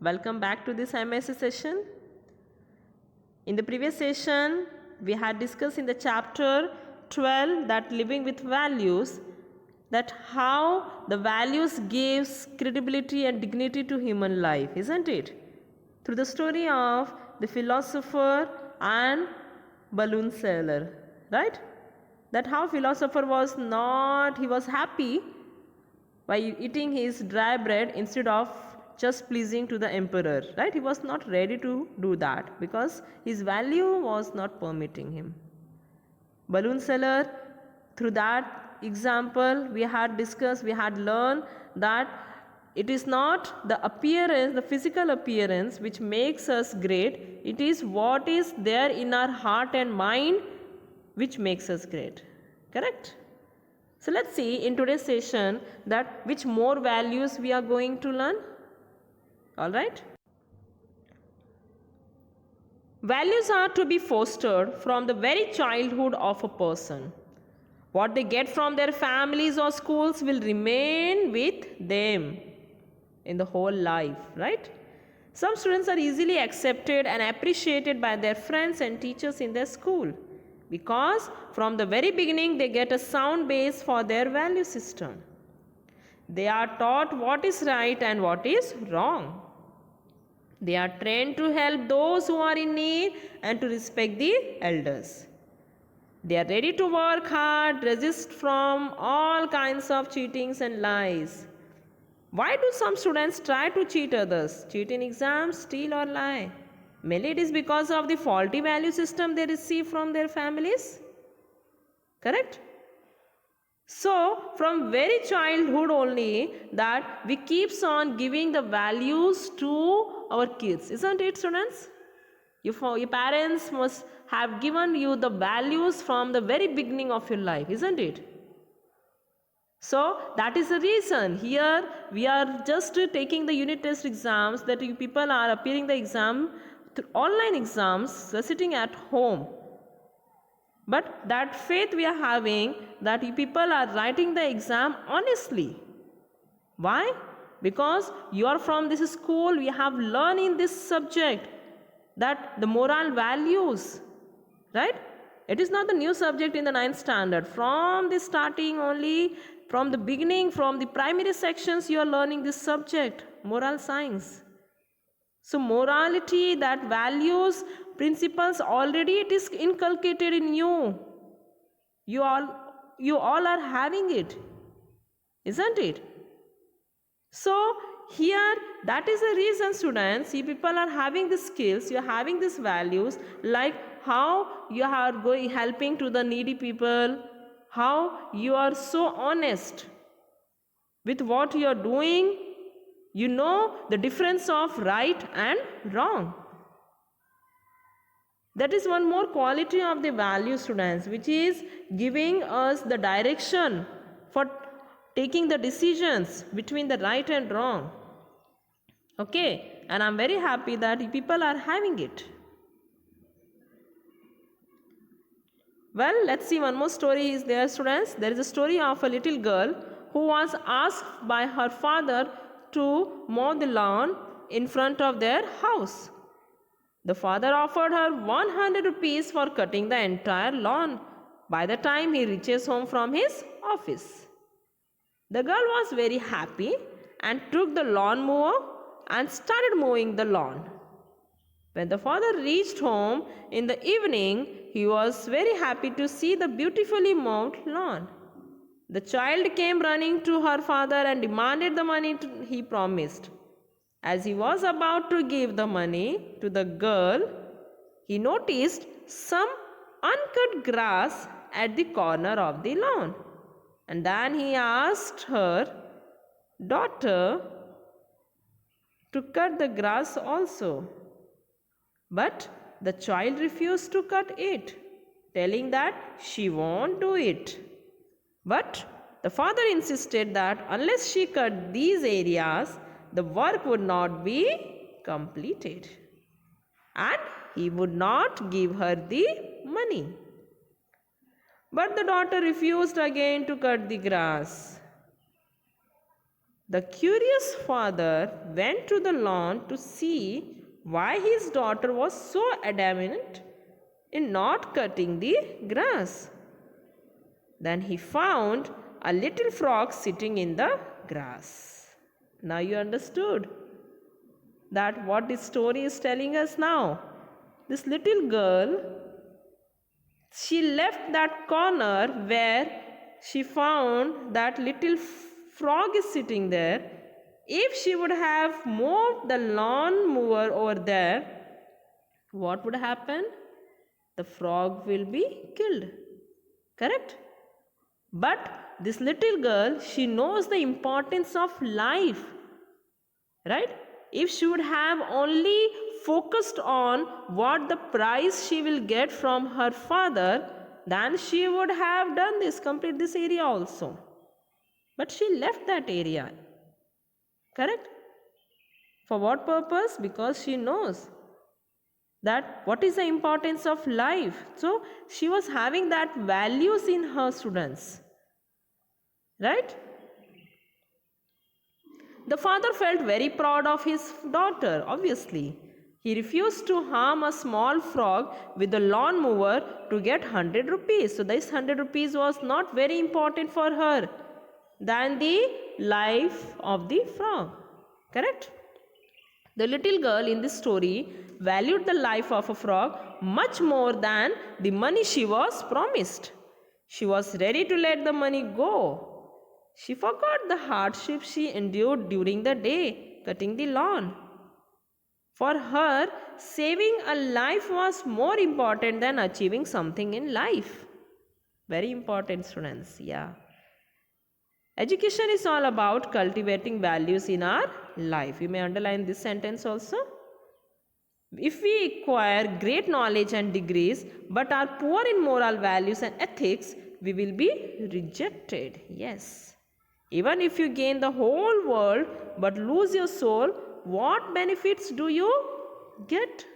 Welcome back to this MSc session. In the previous session, we had discussed in the chapter 12 that living with values, that how the values gives credibility and dignity to human life, isn't it? Through the story of the philosopher and balloon seller, right? That how philosopher was not, he was happy by eating his dry bread instead of just pleasing to the emperor, right? He was not ready to do that because his value was not permitting him. Balloon seller, through that example we had discussed, we had learned that it is not the appearance, the physical appearance which makes us great, it is what is there in our heart and mind which makes us great. Correct? So let's see in today's session that which more values we are going to learn. All right. Values are to be fostered from the very childhood of a person. What they get from their families or schools will remain with them in the whole life, right? Some students are easily accepted and appreciated by their friends and teachers in their school because from the very beginning they get a sound base for their value system. They are taught what is right and what is wrong. They are trained to help those who are in need and to respect the elders. They are ready to work hard, resist from all kinds of cheatings and lies. Why do some students try to cheat others? Cheat in exams, steal or lie? Mainly it is because of the faulty value system they receive from their families. Correct? So, from very childhood only that we keeps on giving the values to our kids. Isn't it, students? Your parents must have given you the values from the very beginning of your life, isn't it? So, that is the reason here we are just taking the unit test exams, that you people are appearing the exam through online exams, sitting at home. But that faith we are having that you people are writing the exam honestly. Why? Because you are from this school, we have learned in this subject that the moral values, right? It is not the new subject in the 9th standard. From the starting only, from the beginning, from the primary sections, you are learning this subject, moral science. So morality, that values, principles, already it is inculcated in you. You all are having it, isn't it? So here that is the reason, students, you people are having the skills, you are having these values, like how you are going helping to the needy people, how you are so honest with what you are doing. You know the difference of right and wrong. That is one more quality of the value, students, which is giving us the direction for taking the decisions between the right and wrong. Okay, and I'm very happy that people are having it. Well, let's see, one more story is there, students. There is a story of a little girl who was asked by her father to mow the lawn in front of their house. The father offered her 100 rupees for cutting the entire lawn by the time he reaches home from his office. The girl was very happy and took the lawn mower and started mowing the lawn. When the father reached home in the evening, he was very happy to see the beautifully mowed lawn. The child came running to her father and demanded the money he promised. As he was about to give the money to the girl, he noticed some uncut grass at the corner of the lawn. And then he asked her daughter to cut the grass also. But the child refused to cut it, telling that she won't do it. But the father insisted that unless she cut these areas, the work would not be completed. And he would not give her the money. But the daughter refused again to cut the grass. The curious father went to the lawn to see why his daughter was so adamant in not cutting the grass. Then he found a little frog sitting in the grass. Now you understood that what this story is telling us now. This little girl, she left that corner where she found that little frog is sitting there. If she would have moved the lawn mower over there, what would happen? The frog will be killed. Correct? But this little girl, she knows the importance of life. Right? If she would have only focused on what the prize she will get from her father, then she would have done this, complete this area also. But she left that area. Correct? For what purpose? Because she knows that what is the importance of life. So she was having that values in her students. Right? The father felt very proud of his daughter, obviously. He refused to harm a small frog with the lawn mower to get 100 rupees. So this 100 rupees was not very important for her than the life of the frog. Correct? The little girl in this story valued the life of a frog much more than the money she was promised. She was ready to let the money go. She forgot the hardship she endured during the day, cutting the lawn. For her, saving a life was more important than achieving something in life. Very important, students. Yeah. Education is all about cultivating values in our life. You may underline this sentence also. If we acquire great knowledge and degrees but are poor in moral values and ethics, we will be rejected. Yes. Even if you gain the whole world but lose your soul, what benefits do you get?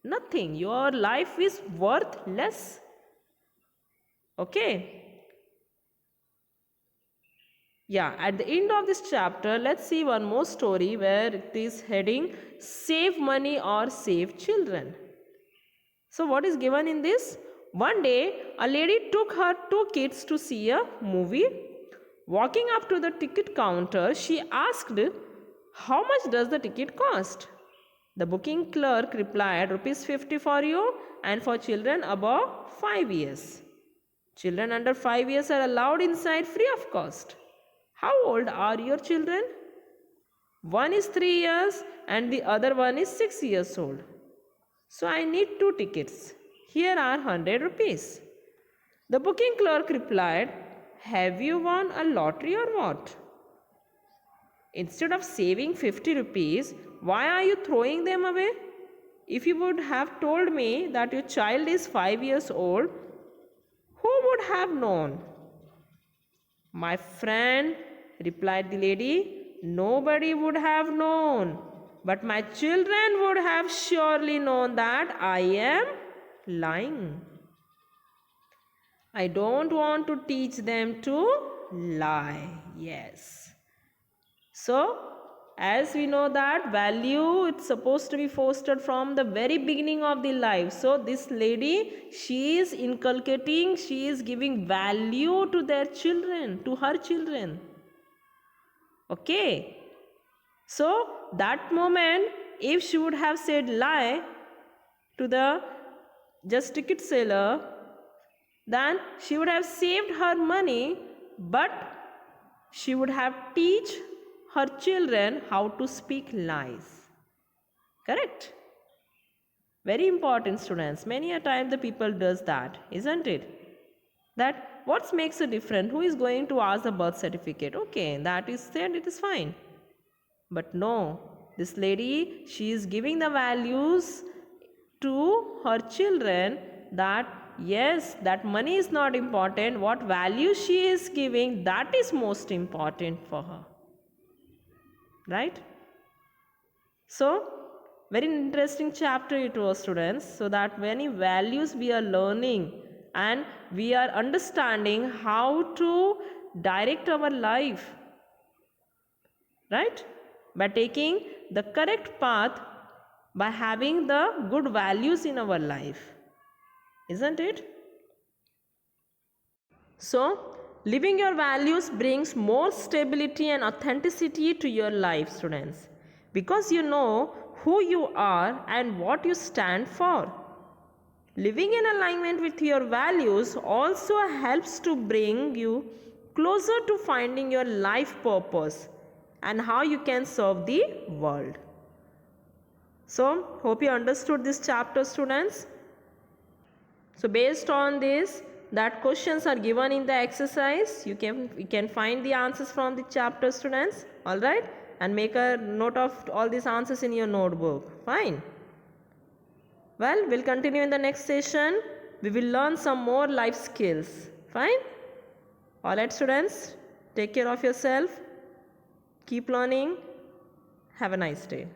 Nothing. Your life is worth less. Okay. Yeah, at the end of this chapter, let's see one more story where it is heading Save Money or Save Children. So what is given in this? One day, a lady took her 2 kids to see a movie. Walking up to the ticket counter, she asked, "How much does the ticket cost?" The booking clerk replied, "₹50 for you and for children above 5 years. Children under 5 years are allowed inside free of cost." "How old are your children?" "One is 3 years and the other one is 6 years old. So I need 2 tickets. Here are 100 rupees. The booking clerk replied, "Have you won a lottery or what? Instead of saving 50 rupees, why are you throwing them away? If you would have told me that your child is 5 years old, who would have known?" "My friend," replied the lady, "nobody would have known, but my children would have surely known that I am lying. I don't want to teach them to lie." Yes. So, as we know that value, it's supposed to be fostered from the very beginning of the life. So, this lady, she is inculcating, she is giving value to their children, to her children. Okay. So, that moment, if she would have said lie to the just ticket seller, then she would have saved her money, but she would have teach her children how to speak lies. Correct? Very important, students. Many a time the people does that, isn't it? That what makes a difference? Who is going to ask the birth certificate? Okay, that is said, it is fine. But no, this lady, she is giving the values to her children that yes, that money is not important. What value she is giving, that is most important for her. Right? So, very interesting chapter it was, students. So that many values we are learning and we are understanding how to direct our life. right? By taking the correct path, by having the good values in our life, isn't it? So living your values brings more stability and authenticity to your life, students, because you know who you are and what you stand for. Living in alignment with your values also helps to bring you closer to finding your life purpose and how you can serve the world. So, hope you understood this chapter, students. So, based on this, that questions are given in the exercise. You can find the answers from the chapter, students. All right, and make a note of all these answers in your notebook. Fine. Well, we'll continue in the next session. We will learn some more life skills. Fine? Alright, students. Take care of yourself. Keep learning. Have a nice day.